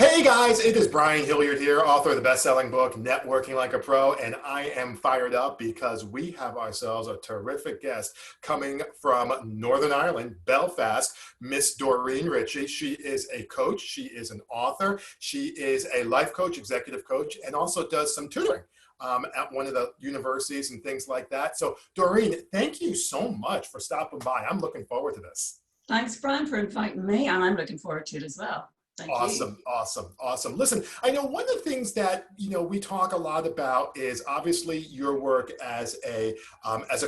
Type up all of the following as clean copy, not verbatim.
Hey guys, it is Brian Hilliard here, author of the best-selling book, Networking Like a Pro, and I am fired up because we have ourselves a terrific guest coming from Northern Ireland, Belfast, Miss Doreen Ritchie. She is a coach, she is an author, she is a life coach, executive coach, and also does some tutoring at one of the universities and things like that. So Doreen, thank you so much for stopping by. I'm looking forward to this. Thanks, Brian, for inviting me, and I'm looking forward to it as well. Thank you. Awesome, awesome, awesome. Listen, I know one of the things that we talk a lot about is obviously your work as a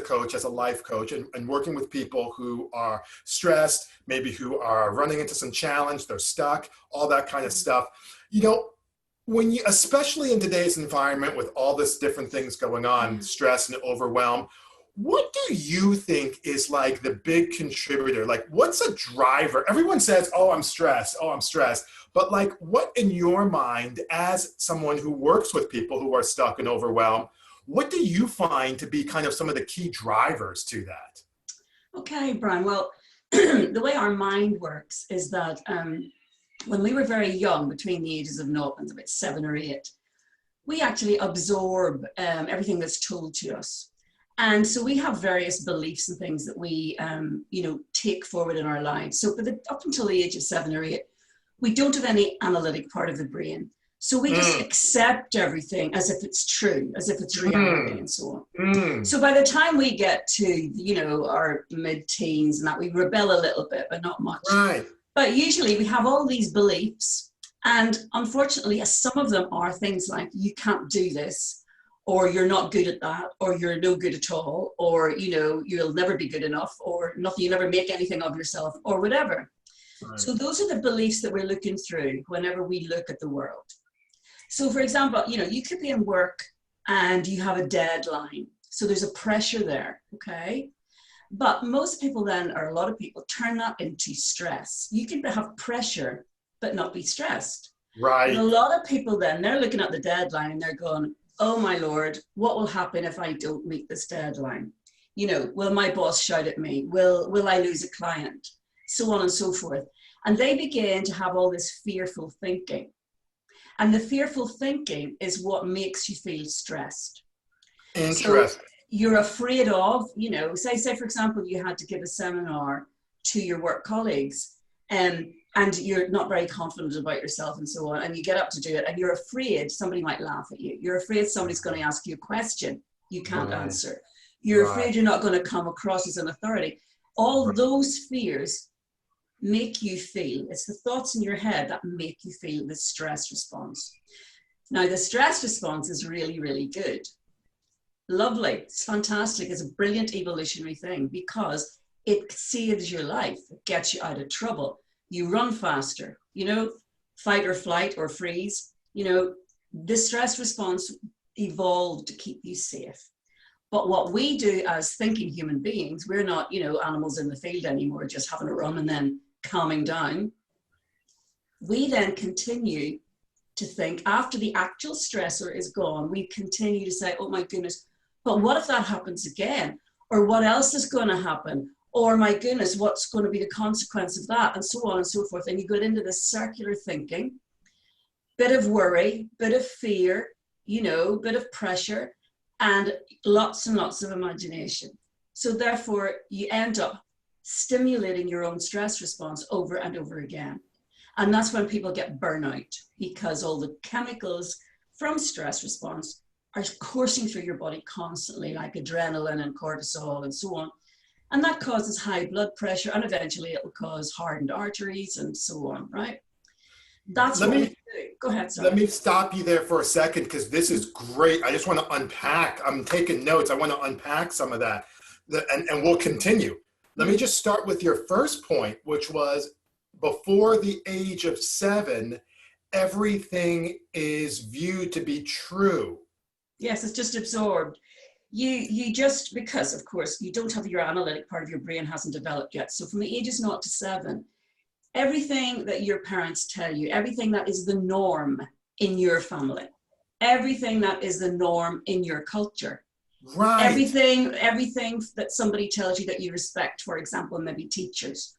coach, as a life coach, and working with people who are stressed, maybe who are running into some challenge, they're stuck, all that kind of stuff. You know, when you, especially in today's environment with all this different things going on, stress and overwhelm, what do you think is like the big contributor? Like, what's a driver? Everyone says, oh, I'm stressed. Oh, I'm stressed. But like, what in your mind, as someone who works with people who are stuck and overwhelmed, what do you find to be kind of some of the key drivers to that? Okay, Brian. Well, the way our mind works is that when we were very young, between the ages of 0 and about 7 or 8, we actually absorb everything that's told to us. And so we have various beliefs and things that we, take forward in our lives. So up until the age of 7 or 8, we don't have any analytic part of the brain. So we just accept everything as if it's true, as if it's reality and so on. So by the time we get to, our mid-teens and that, we rebel a little bit, but not much. Right. But usually we have all these beliefs. And unfortunately, some of them are things like, you can't do this, or you're not good at that, or you're no good at all, or, you'll never be good enough, or nothing, you never make anything of yourself, or whatever. Right. So those are the beliefs that we're looking through whenever we look at the world. So for example, you could be in work and you have a deadline. So there's a pressure there, okay? But most people then, or a lot of people, turn that into stress. You can have pressure, but not be stressed. Right. And a lot of people then, they're looking at the deadline and they're going, oh my Lord, what will happen if I don't meet this deadline? Will my boss shout at me? Will I lose a client? So on and so forth. And they begin to have all this fearful thinking. And the fearful thinking is what makes you feel stressed. Interesting. So you're afraid of, say for example, you had to give a seminar to your work colleagues, and you're not very confident about yourself and so on, and you get up to do it, and you're afraid somebody might laugh at you. You're afraid somebody's going to ask you a question you can't answer. You're afraid you're not going to come across as an authority. All those fears make you feel, it's the thoughts in your head that make you feel the stress response. Now, the stress response is really, really good. Lovely. It's fantastic. It's a brilliant evolutionary thing because it saves your life. It gets you out of trouble. You run faster, fight or flight or freeze. The stress response evolved to keep you safe. But what we do as thinking human beings, we're not, animals in the field anymore, just having a run and then calming down. We then continue to think after the actual stressor is gone, we continue to say, oh my goodness, but what if that happens again? Or what else is going to happen? Or my goodness, what's going to be the consequence of that? And so on and so forth. And you go into this circular thinking, bit of worry, bit of fear, bit of pressure, and lots and lots of imagination. So therefore, you end up stimulating your own stress response over and over again. And that's when people get burnout, because all the chemicals from stress response are coursing through your body constantly, like adrenaline and cortisol and so on. And that causes high blood pressure, and eventually it will cause hardened arteries and so on, right? That's what we do. Go ahead, sorry. Let me stop you there for a second, because this is great. I just want to unpack. I'm taking notes. I want to unpack some of that, and we'll continue. Let me just start with your first point, which was before the age of 7, everything is viewed to be true. Yes, it's just absorbed. You just, because of course you don't have your analytic part of your brain hasn't developed yet. So from the ages 0 to 7, everything that your parents tell you, everything that is the norm in your family, everything that is the norm in your culture, right? Everything that somebody tells you that you respect, for example, maybe teachers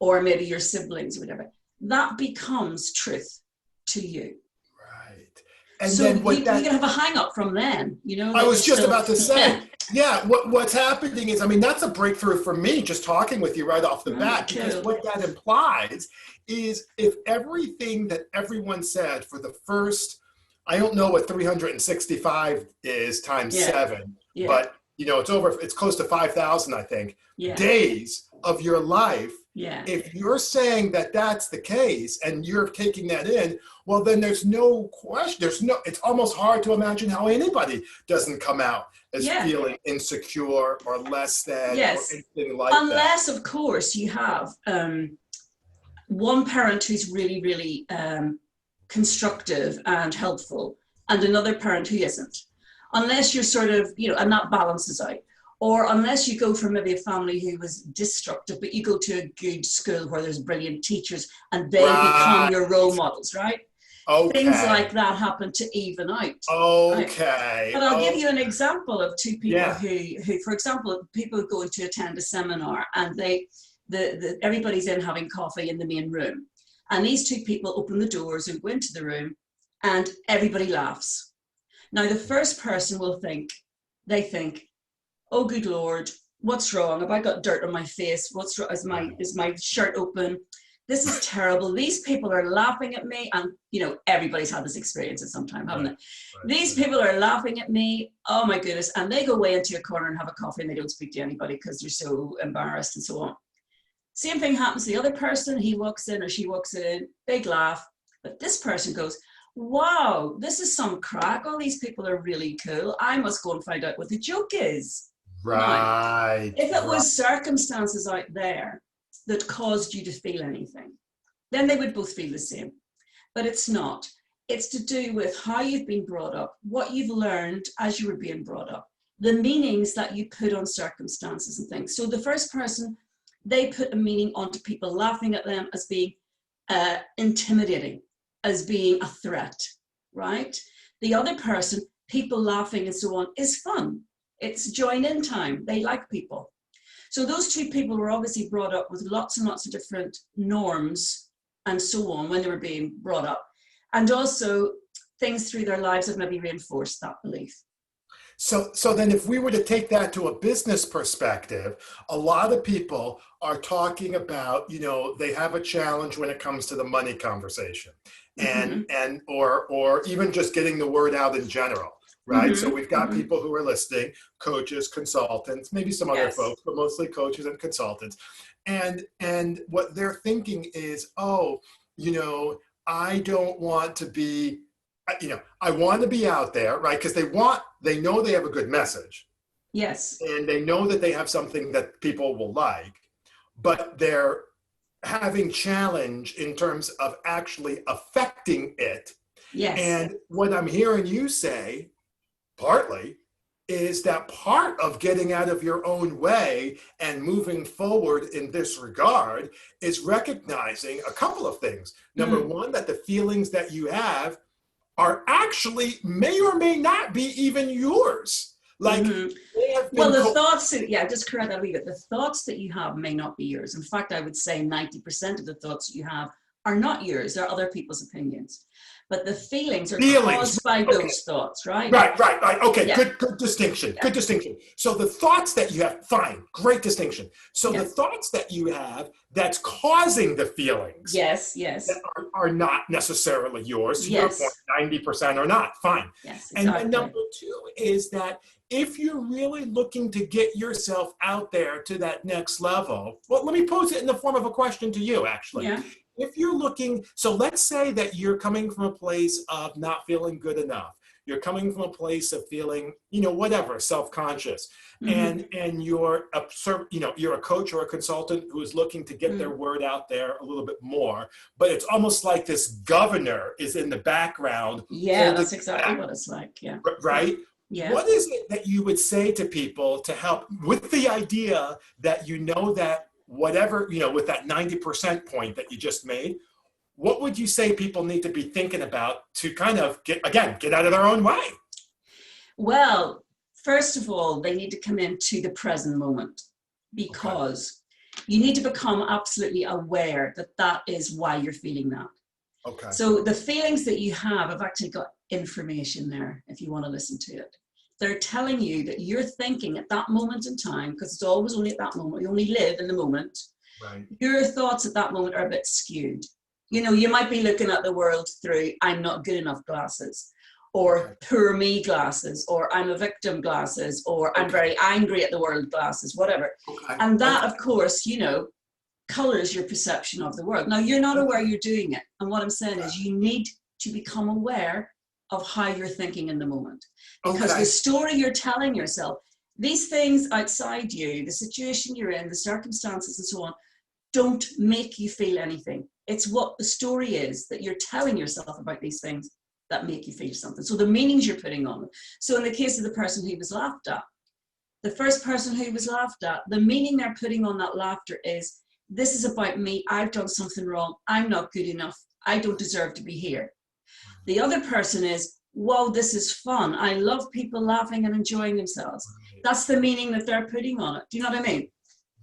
or maybe your siblings or whatever, that becomes truth. to you. Right. And So then you can have a hang up from then, I that was you're just still, about to say, yeah, what's happening is, I mean, that's a breakthrough for me just talking with you right off the right, bat, because cool. what that implies is if everything that everyone said for the first, I don't know what 365 is times Yeah, 7, yeah, but it's close to 5,000, I think, yeah, days of your life. yeah, If you're saying that that's the case and you're taking that in, well, then there's no question. It's almost hard to imagine how anybody doesn't come out as yeah, feeling insecure or less than or yes. anything like that. Unless, of course, you have one parent who's really, really constructive and helpful, and another parent who isn't. Unless you're sort of, and that balances out. Or unless you go from maybe a family who was destructive, but you go to a good school where there's brilliant teachers and they become Right. your role models, right? Things Okay. like that happen to even out. Right? Okay. But I'll give Oh, you an example of two people yeah. who, for example, people going to attend a seminar and everybody's in having coffee in the main room. And these two people open the doors and go into the room and everybody laughs. Now, the first person they think, oh, good Lord, what's wrong? Have I got dirt on my face? What's wrong? Is my shirt open? This is terrible. These people are laughing at me. And, everybody's had this experience at some time, haven't they? These people are laughing at me. Oh, my goodness. And they go away into a corner and have a coffee and they don't speak to anybody because they're so embarrassed and so on. Same thing happens to the other person. He walks in or she walks in, big laugh. But this person goes, wow, this is some crack. All these people are really cool. I must go and find out what the joke is. Now, Right. if it was circumstances out there that caused you to feel anything, then they would both feel the same. But it's not. It's to do with how you've been brought up, what you've learned as you were being brought up, the meanings that you put on circumstances and things. So the first person, they put a meaning onto people laughing at them as being intimidating, as being a threat, right? The other person, people laughing and so on, is fun. It's join in time. They like people. So those two people were obviously brought up with lots and lots of different norms and so on when they were being brought up. And also things through their lives have maybe reinforced that belief. So then if we were to take that to a business perspective, a lot of people are talking about, they have a challenge when it comes to the money conversation or even just getting the word out in general, right? So we've got people who are listening, coaches, consultants, maybe some other folks, but mostly coaches and consultants. And what they're thinking is, I don't want to be, I want to be out there, right? Because they know they have a good message. Yes. And they know that they have something that people will like, but they're having challenge in terms of actually affecting it. Yes. And what I'm hearing you say, partly, is that part of getting out of your own way and moving forward in this regard is recognizing a couple of things. Number one, that the feelings that you have are actually may or may not be even yours. Like they have been the thoughts, just correct that a wee bit. The thoughts that you have may not be yours. In fact, I would say 90% of the thoughts you have are not yours. They're other people's opinions. But the feelings are caused by those thoughts, right? Right. Okay, yeah. good distinction. Good distinction. So the thoughts that you have, fine, great distinction. So the thoughts that you have that's causing the feelings yes. that are not necessarily yours. To your point, 90% are not, fine. Yes, exactly. And then number two is that if you're really looking to get yourself out there to that next level, well, let me pose it in the form of a question to you, actually. Yeah. If you're looking, so let's say that you're coming from a place of not feeling good enough. You're coming from a place of feeling, whatever, self-conscious. And you're a coach or a consultant who is looking to get their word out there a little bit more. But it's almost like this governor is in the background. Yeah, that's exactly what it's like. Yeah. Right? Yeah. What is it that you would say to people to help with the idea that that whatever, with that 90% point that you just made, what would you say people need to be thinking about to kind of get out of their own way? Well, first of all, they need to come into the present moment because you need to become absolutely aware that is why you're feeling that. Okay. So the feelings that you have actually got information there if you want to listen to it. They're telling you that you're thinking at that moment in time, because it's always only at that moment, you only live in the moment. Right. Your thoughts at that moment are a bit skewed. You know, you might be looking at the world through I'm not good enough glasses, or poor me glasses, or I'm a victim glasses, or I'm very angry at the world glasses, whatever. And that, of course, you know, colors your perception of the world. Now, you're not aware you're doing it. And what I'm saying is you need to become aware of how you're thinking in the moment. Because the story you're telling yourself, these things outside you, the situation you're in, the circumstances and so on, don't make you feel anything. It's what the story is that you're telling yourself about these things that make you feel something. So the meanings you're putting on them. So in the case of the person who was laughed at, the first person who was laughed at, the meaning they're putting on that laughter is, this is about me, I've done something wrong, I'm not good enough, I don't deserve to be here. The other person is, whoa, this is fun, I love people laughing and enjoying themselves. That's the meaning that they're putting on it. Do you know what I mean?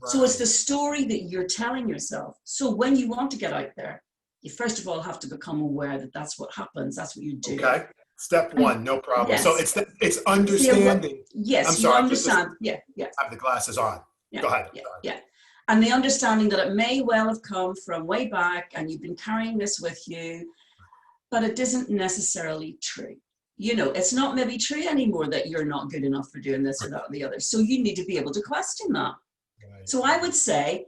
Right. So it's the story that you're telling yourself. So when you want to get out there, you first of all have to become aware that that's what happens, that's what you do. Okay. Step one, no problem. Yes. So it's understanding. Yes, I'm sorry, you understand. Yeah. Have the glasses on. Yeah, go ahead. Yeah. And the understanding that it may well have come from way back and you've been carrying this with you, but it isn't necessarily true. You know, it's not maybe true anymore that you're not good enough for doing this or that or the other. So you need to be able to question that. Right. So I would say,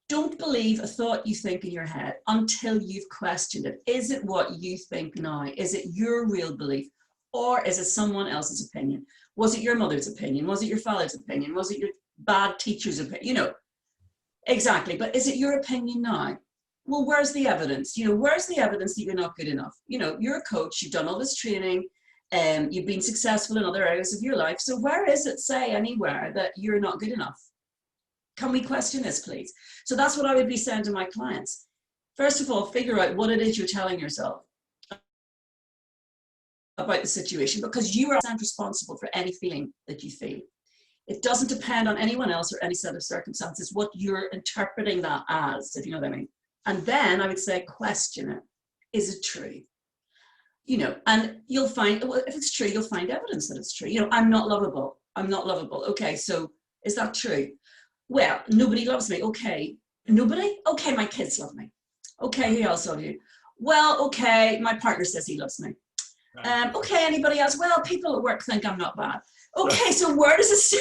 don't believe a thought you think in your head until you've questioned it. Is it what you think now? Is it your real belief? Or is it someone else's opinion? Was it your mother's opinion? Was it your father's opinion? Was it your bad teacher's opinion? You know, exactly. But is it your opinion now? Well, where's the evidence? You know, where's the evidence that you're not good enough? You know, you're a coach, you've done all this training, you've been successful in other areas of your life. So where is it say anywhere that you're not good enough? Can we question this, please? So that's what I would be saying to my clients. First of all, figure out what it is you're telling yourself about the situation, because you are responsible for any feeling that you feel. It doesn't depend on anyone else or any set of circumstances, what you're interpreting that as, if you know what I mean. And then I would say, question it. Is it true? You know, and you'll find, well, if it's true, you'll find evidence that it's true. You know, I'm not lovable. I'm not lovable. Okay, so is that true? Well, nobody loves me. Okay. Nobody? Okay, my kids love me. Okay, who else loves you? Well, okay, my partner says he loves me. Okay, anybody else? Well, people at work think I'm not bad. Okay, so where does it say?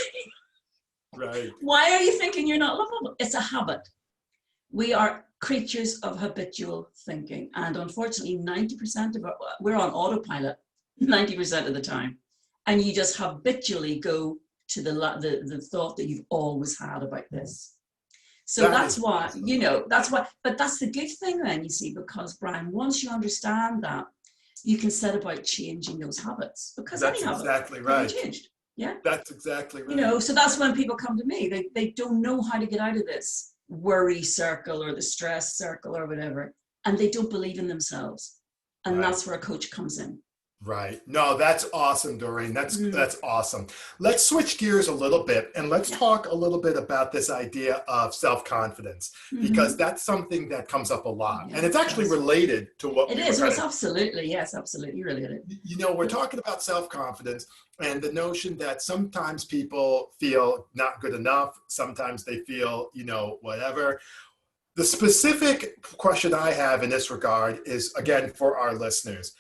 Right. Why are you thinking you're not lovable? It's a habit. We are creatures of habitual thinking. And unfortunately, 90% of we're on autopilot 90% of the time. And you just habitually go to the thought that you've always had about this. So that's why, you know, that's why, but that's the good thing then, you see, because Brian, once you understand that, you can set about changing those habits, because that's any exactly habit right. can be changed. Yeah. That's exactly right. You know, so that's when people come to me, they don't know how to get out of this worry circle or the stress circle or whatever, and they don't believe in themselves. And that's where a coach comes in. Right. No, that's awesome, Doreen. That's awesome. Let's switch gears a little bit and let's talk a little bit about this idea of self-confidence, because that's something that comes up a lot. And it's actually related to what it is. It's absolutely, yes, absolutely related. You know, we're talking about self-confidence and the notion that sometimes people feel not good enough. Sometimes they feel, you know, whatever. The specific question I have in this regard is, again, for our listeners.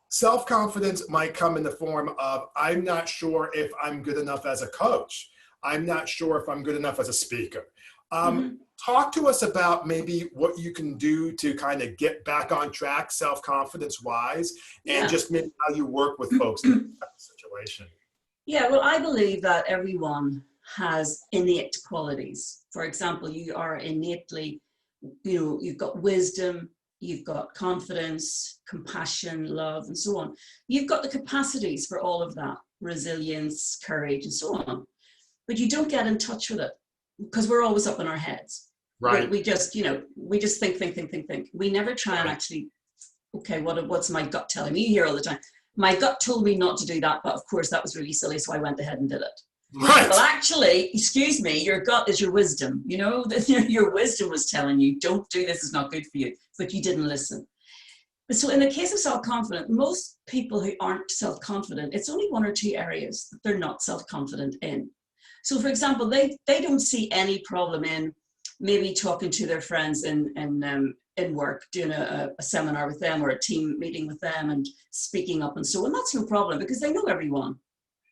Self-confidence might come in the form of, I'm not sure if I'm good enough as a coach. I'm not sure if I'm good enough as a speaker. Talk to us about maybe what you can do to kind of get back on track self-confidence wise, and just maybe how you work with folks in that situation. Yeah, well, I believe that everyone has innate qualities. For example, you are innately, you know, you've got wisdom, you've got confidence, compassion, love, and so on. You've got the capacities for all of that, resilience, courage, and so on. But you don't get in touch with it because we're always up in our heads. Right. We just, you know, we just think. We never try and actually, okay, what's my gut telling me? You hear all the time, my gut told me not to do that, but of course that was really silly, so I went ahead and did it. Right. Well, actually, excuse me, your gut is your wisdom. You know, your wisdom was telling you, don't do this, it's not good for you, but you didn't listen. So in the case of self-confident, most people who aren't self-confident, it's only one or two areas that they're not self-confident in. So for example, they don't see any problem in maybe talking to their friends in work, doing a seminar with them or a team meeting with them and speaking up and so on. That's no problem because they know everyone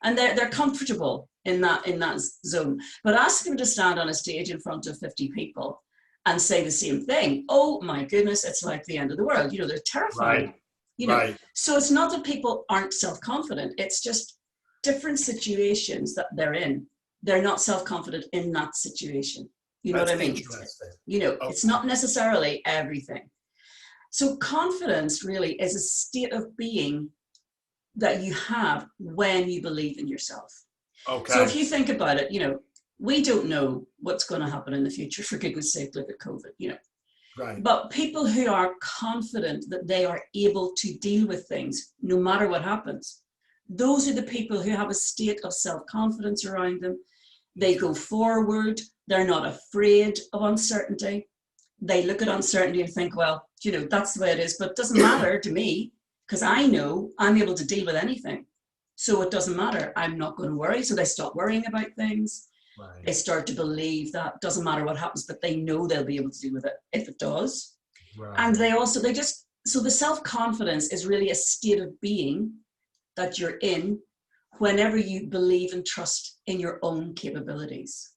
and they're comfortable in that zone. But ask them to stand on a stage in front of 50 people and say the same thing. Oh my goodness, it's like the end of the world. They're terrified. Right. Right. So it's not that people aren't self-confident. It's just different situations that they're in. They're not self-confident in that situation. You know That's what I mean? Interesting. Okay. It's not necessarily everything. So confidence really is a state of being that you have when you believe in yourself. Okay. So if you think about it, we don't know what's going to happen in the future. For goodness sake, look at COVID, Right. But people who are confident that they are able to deal with things, no matter what happens, those are the people who have a state of self-confidence around them. They go forward. They're not afraid of uncertainty. They look at uncertainty and think, well, that's the way it is, but it doesn't matter to me because I know I'm able to deal with anything. So it doesn't matter. I'm not going to worry. So they stop worrying about things. Right. They start to believe that it doesn't matter what happens, but they know they'll be able to deal with it if it does. Right. And so the self-confidence is really a state of being that you're in whenever you believe and trust in your own capabilities.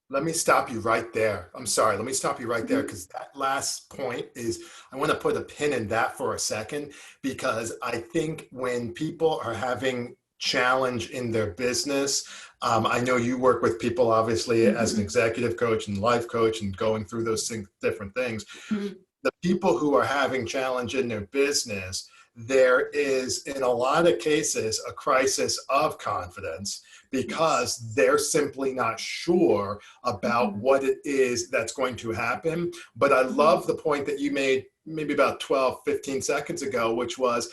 Let me stop you right there. I'm sorry. Let me stop you right there because that last point I want to put a pin in that for a second, because I think when people are having challenge in their business, I know you work with people obviously as an executive coach and life coach and going through those different things. The people who are having challenge in their business, there is in a lot of cases a crisis of confidence because they're simply not sure about what it is that's going to happen. But I love the point that you made maybe about 12, 15 seconds ago, which was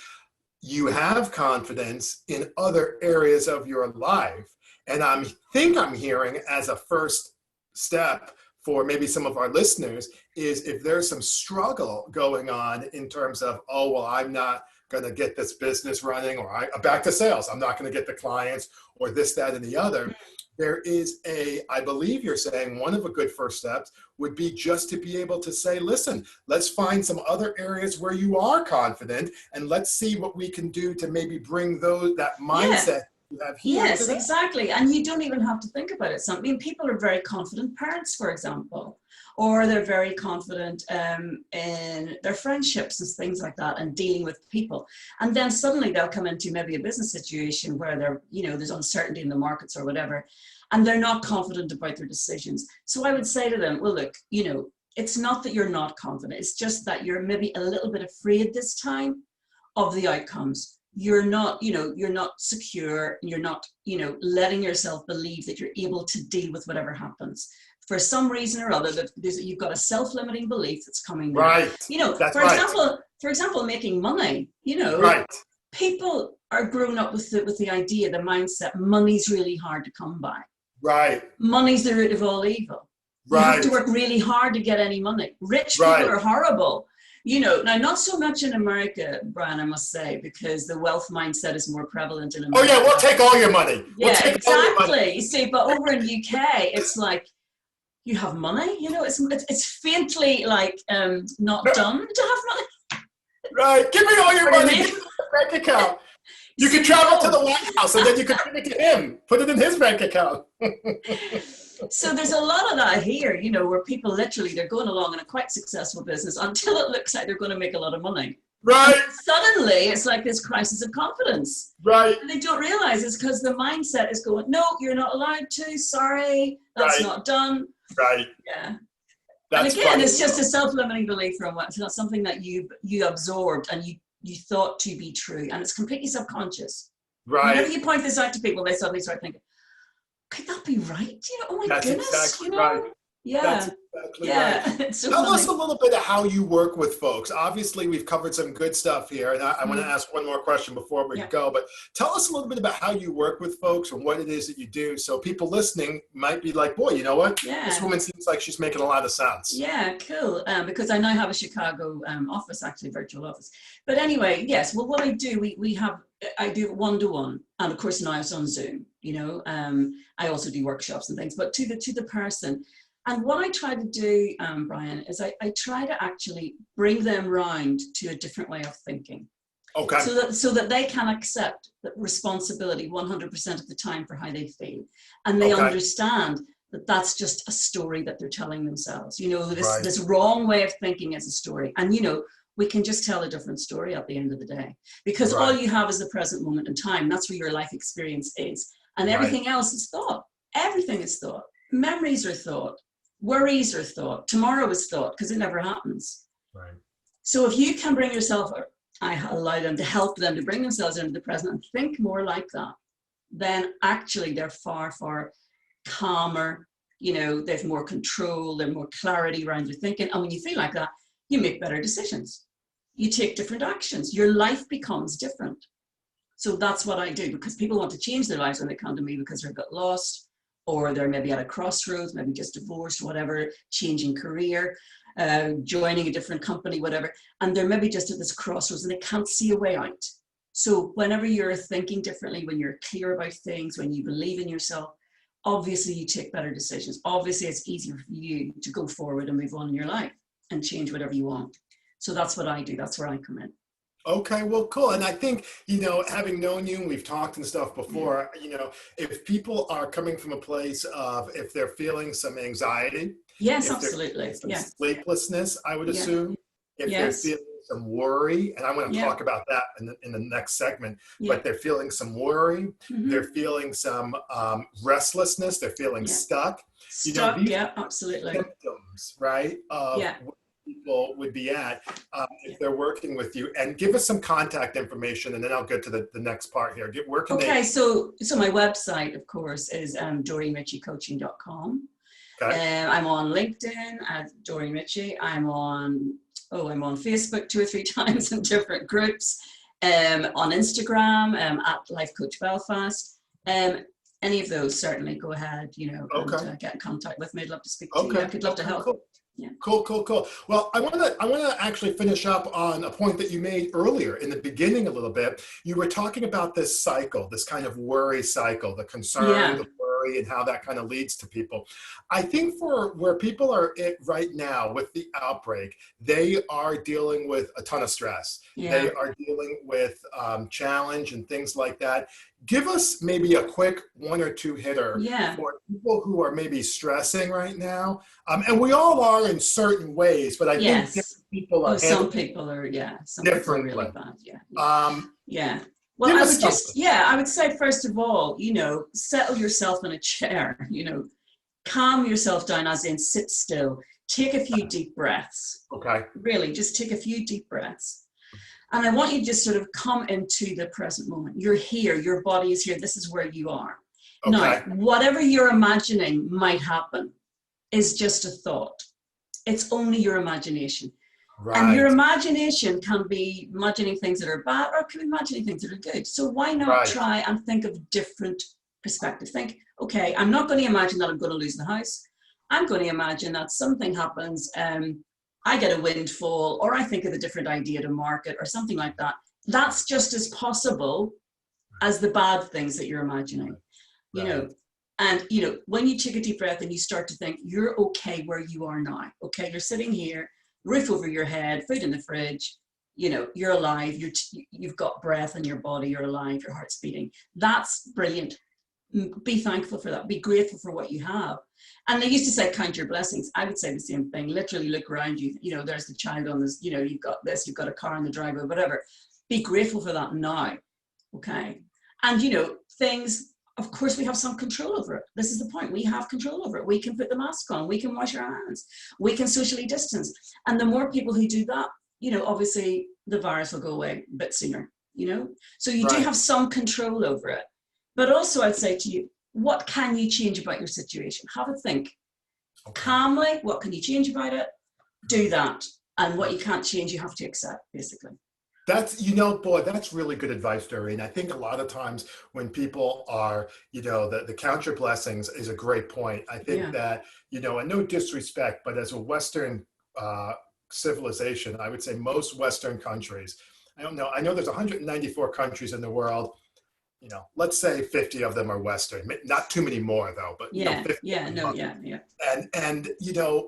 you have confidence in other areas of your life. And I think I'm hearing as a first step for maybe some of our listeners is if there's some struggle going on in terms of, oh, well, I'm not going to get this business running, or I'm back to sales, I'm not going to get the clients, or this, that, and the other. There is I believe you're saying one of the good first steps would be just to be able to say, listen, let's find some other areas where you are confident and let's see what we can do to maybe bring that mindset you have here. Yes, exactly. And you don't even have to think about it. People are very confident parents, for example, or they're very confident in their friendships and things like that and dealing with people. And then suddenly they'll come into maybe a business situation where there's uncertainty in the markets or whatever, and they're not confident about their decisions. So I would say to them, well, look, it's not that you're not confident. It's just that you're maybe a little bit afraid this time of the outcomes. You're not secure. You're not, letting yourself believe that you're able to deal with whatever happens. For some reason or other, that you've got a self-limiting belief that's coming there. Right. For example, making money, right. People are grown up with the idea, the mindset, money's really hard to come by. Right. Money's the root of all evil. You have to work really hard to get any money. Rich people are horrible. Now not so much in America, Brian, I must say, because the wealth mindset is more prevalent in America. Oh yeah, we'll take all your money. Exactly. You see, but over in UK, it's like you have money. It's faintly like not done to have money. Right. Give me all your money. Give me the bank account. You can travel to the White House and then you can give it to him. Put it in his bank account. So there's a lot of that here, where people literally, they're going along in a quite successful business until it looks like they're going to make a lot of money. Right. And suddenly, it's like this crisis of confidence. Right. And they don't realize it's because the mindset is going, no, you're not allowed to. Sorry, that's not done. Right. Yeah. That's and again, it's just a self-limiting belief from what, it's not something that you absorbed and you thought to be true. And it's completely subconscious. Right. Whenever you point this out to people, they suddenly start thinking, could that be right? Oh my That's goodness. Exactly right. Yeah. That's Exactly right. Yeah, it's so Tell us funny. a little bit of how you work with folks. Obviously, we've covered some good stuff here, and I want to Mm, ask one more question before we yeah, go. But tell us a little bit about how you work with folks and what it is that you do, so people listening might be like, "Boy, you know what? This yeah. woman seems like she's making a lot of sense." Yeah, cool. Because I now have a Chicago office, actually, virtual office. But anyway, yes. Well, what I do, I do one-to-one, and of course now it's on Zoom. I also do workshops and things, but to the person. And what I try to do, Brian, is I try to actually bring them round to a different way of thinking, Okay. so that they can accept the responsibility 100% of the time for how they feel, and they Okay. understand that that's just a story that they're telling themselves. Right. This wrong way of thinking is a story, and we can just tell a different story at the end of the day, because all Right. you have is the present moment in time. That's where your life experience is, and Right. everything else is thought. Everything is thought. Memories are thought. Worries are thought. Tomorrow is thought, because it never happens. Right. So if you can bring yourself, I allow them to help them to bring themselves into the present and think more like that, then actually they're far, far calmer. They have more control, there's more clarity around their thinking. And when you feel like that, you make better decisions. You take different actions. Your life becomes different. So that's what I do, because people want to change their lives when they come to me because they've got lost, or they're maybe at a crossroads, maybe just divorced, whatever, changing career, joining a different company, whatever. And they're maybe just at this crossroads and they can't see a way out. So whenever you're thinking differently, when you're clear about things, when you believe in yourself, obviously you take better decisions. Obviously it's easier for you to go forward and move on in your life and change whatever you want. So that's what I do. That's where I come in. Okay, well, cool. And I think, having known you, and we've talked and stuff Yeah. before, if people are coming from a place of, if they're feeling some anxiety, Yes, if they're feeling absolutely. some Yeah. sleeplessness, I would Yeah. assume, if they're Yes. feeling some worry, and I'm going to Yeah. talk about that in the next segment, Yeah. but they're feeling some worry, they're Mm-hmm. feeling some restlessness, they're feeling Yeah. stuck. Stuck. These Yeah, absolutely. symptoms, right, of Yeah. what people would be at if they're working with you. And give us some contact information, and then I'll get to the next part here. Where can they? Okay, so my website, of course, is DoreenRitchieCoaching.com. Okay. I'm on LinkedIn at Doreen Ritchie. I'm on Facebook 2 or 3 times in different groups. On Instagram at Life Coach Belfast. Any of those, certainly go ahead, and Okay. get in contact with me. I'd love to speak to you. Okay. I could love to Okay. help. Cool. Yeah. Cool, cool, cool. Well, I want to actually finish up on a point that you made earlier in the beginning a little bit. You were talking about this cycle, this kind of worry cycle, the concern, Yeah. the worry, and how that kind of leads to people. I think for where people are at right now with the outbreak, they are dealing with a ton of stress. Yeah. They are dealing with challenge and things like that. Give us maybe a quick 1 or 2 hitter Yeah. for people who are maybe stressing right now. And we all are in certain ways, but I think Yes. different people Oh, are some handling people are, yeah, some it people are really differently. bad. Yeah. Yeah. Um, Yeah. Well, Give us something. I would say, first of all, settle yourself in a chair, calm yourself down, as in sit still, take a few deep breaths, Okay. really, just take a few deep breaths. And I want you to just sort of come into the present moment. You're here, your body is here, this is where you are. Now, Okay. whatever you're imagining might happen is just a thought. It's only your imagination. And your Right. imagination can be imagining things that are bad, or it can be imagining things that are good. So why not Right. try and think of different perspectives? Think, okay, I'm not going to imagine that I'm going to lose the house. I'm going to imagine that something happens, I get a windfall, or I think of a different idea to market, or something like that. That's just as possible as the bad things that you're imagining, Right. And, when you take a deep breath and you start to think, you're okay where you are now. Okay, you're sitting here, roof over your head, food in the fridge, you're alive, you've got breath in your body, you're alive, your heart's beating. That's brilliant. Be thankful for that. Be grateful for what you have. And they used to say, count your blessings. I would say the same thing. Literally look around you. There's the child on this, you've got this, you've got a car in the driveway, whatever. Be grateful for that now. Okay. And, things, of course, we have some control over it. This is the point. We have control over it. We can put the mask on. We can wash our hands. We can socially distance. And the more people who do that, obviously the virus will go away a bit sooner, So you do Right. have some control over it. But also I'd say to you, what can you change about your situation? Have a think. Okay. calmly, what can you change about it? Do that. And what you can't change, you have to accept, basically. That's, boy, that's really good advice, Doreen. I think a lot of times when people are, the count your blessings is a great point. I think Yeah. that, and no disrespect, but as a Western civilization, I would say most Western countries, I don't know, I know there's 194 countries in the world. Let's say 50 of them are Western, not too many more though, but, Yeah. 50. Yeah. No. Yeah. Yeah. And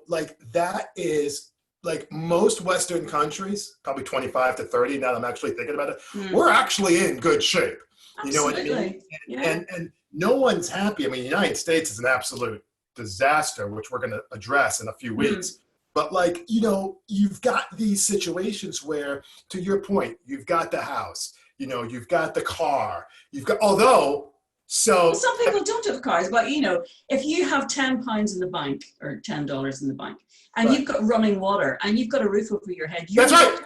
like that is like most Western countries, probably 25 to 30, now that I'm actually thinking about it, we're actually in good shape. You know what I mean? Absolutely. Yeah. And no one's happy. I mean, the United States is an absolute disaster, which we're going to address in a few weeks. But like, you've got these situations where, to your point, you've got the house, you've got the car, although, so. Well, some people don't have cars, but if you have £10 in the bank or $10 in the bank, and Right. you've got running water and you've got a roof over your head, That's right.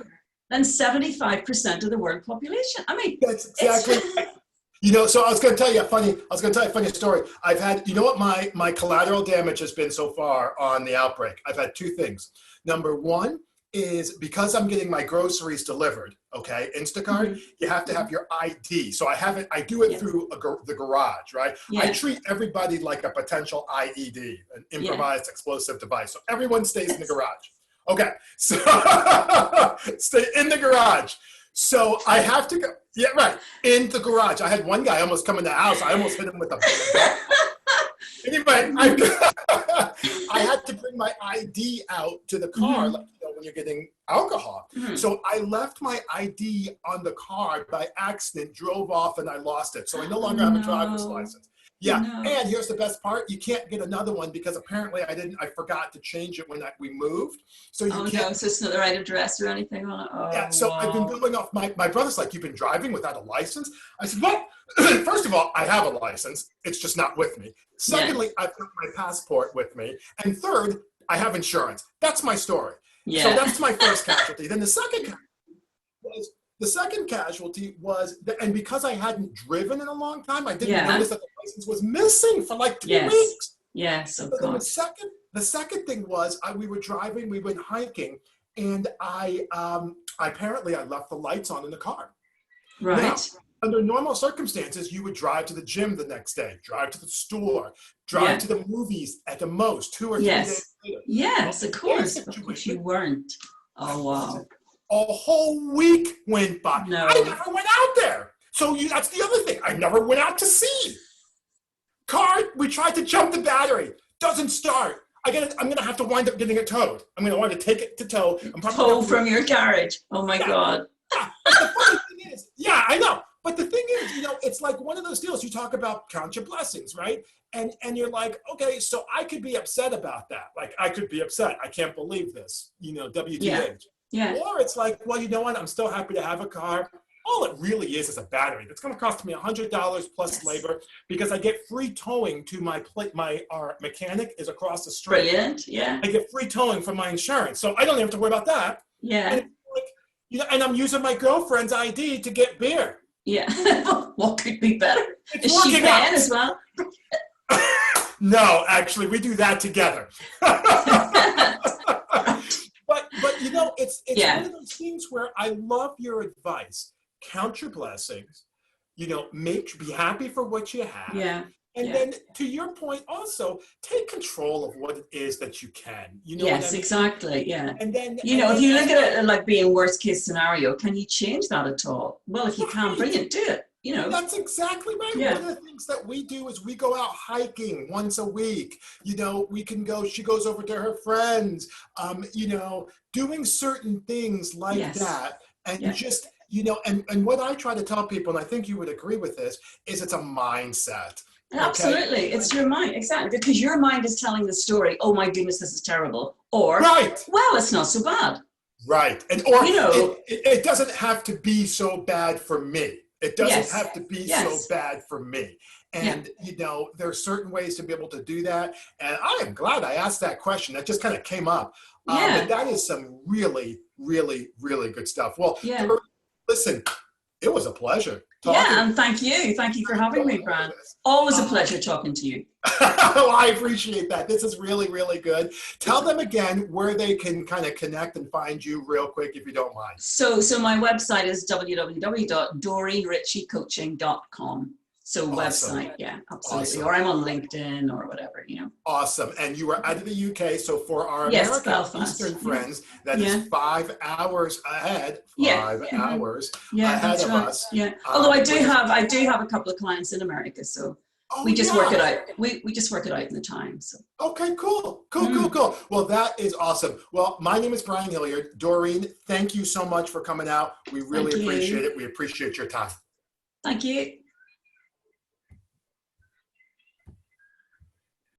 Than 75% of the world population. I mean, That's exactly right. So I was going to tell you a funny story. I've had, what my collateral damage has been so far on the outbreak. I've had two things. Number one is because I'm getting my groceries delivered, okay, Instacart, you have to have your ID. So I do it through the garage, right? Yeah. I treat everybody like a potential IED, an improvised explosive device. So everyone stays in the garage. Okay, so stay in the garage. So I have to go, in the garage. I had one guy almost come in the house. I almost hit him with a bat. Anyway, I had to bring my ID out to the car, like, when you're getting alcohol. So I left my ID on the car by accident, drove off, and I lost it. So I no longer have a driver's license. Yeah, and here's the best part: you can't get another one because apparently I forgot to change it when we moved. So you can't. No, so it's not the right address or anything on it. Oh, yeah, so wow. I've been going off. My brother's like, "You've been driving without a license?" I said, "Well, first of all, I have a license. It's just not with me. Secondly, I've got my passport with me, and third, I have insurance. That's my story. Yeah. So that's my first casualty. Then the second casualty was, and because I hadn't driven in a long time, I didn't notice that the license was missing for like 2 weeks. Yes, of course. The second thing was, we were driving, we went hiking, and I apparently I left the lights on in the car. Right. Now, under normal circumstances, you would drive to the gym the next day, drive to the store, drive to the movies at the most 2 or 3 days later. Yes, of course. Of course you weren't. Oh, wow. A whole week went by. No. I never went out there. So that's the other thing. I never went out to see. Car, we tried to jump the battery. Doesn't start. I'm going to have to wind up getting it towed. I'm going to want to take it to tow. Tow from your garage. Oh, my God. Yeah. But the funny thing is, I know. But the thing is, it's like one of those deals. You talk about count your blessings, right? And you're like, okay, so I could be upset about that. Like, I could be upset. I can't believe this, WTH. Yeah. Or it's like, well, you know what? I'm still happy to have a car. All it really is a battery. That's going to cost me $100 plus labor because I get free towing to our mechanic is across the street. Brilliant. Yeah. I get free towing from my insurance. So I don't have to worry about that. Yeah. And, and I'm using my girlfriend's ID to get beer. Yeah. What could be better? It's Is she working out. paying as well? No, actually, we do that together. But it's one of those things where I love your advice. Count your blessings. Be happy for what you have. Yeah. And then, to your point, also take control of what it is that you can. Yes, exactly. Yeah. And then, if you look at it like being worst case scenario, can you change that at all? Well, if you can, brilliant, do it. That's exactly right. Yeah. One of the things that we do is we go out hiking once a week. We can go, she goes over to her friends, doing certain things like that. And just, and what I try to tell people, and I think you would agree with this, is it's a mindset. Okay? Absolutely. It's your mind. Exactly. Because your mind is telling the story, oh my goodness, this is terrible. Or, well, it's not so bad. Right. And, or, it doesn't have to be so bad for me. It doesn't have to be so bad for me. And, there are certain ways to be able to do that. And I am glad I asked that question. That just kind of came up. But that is some really, really, really good stuff. Well, listen, it was a pleasure. talking. Yeah, and thank you. Thank you for having me, Brian. Always a pleasure talking to you. Oh, I appreciate that. This is really, really good. Tell them again where they can kind of connect and find you real quick, if you don't mind. So my website is www.doreenritchiecoaching.com. So Awesome. website, yeah, absolutely. Awesome. Or I'm on LinkedIn or whatever, Awesome. And you are out of the UK. So for our Yes, American Belfast. Eastern friends, that is 5 hours ahead. Yeah. 5 hours Yeah, ahead that's of right. us. Yeah. Although I do have a couple of clients in America, so we just work it out. We just work it out in the time. So. Okay, cool. Well, that is awesome. Well, my name is Brian Hilliard. Doreen, thank you so much for coming out. We really appreciate it. We appreciate your time. Thank you.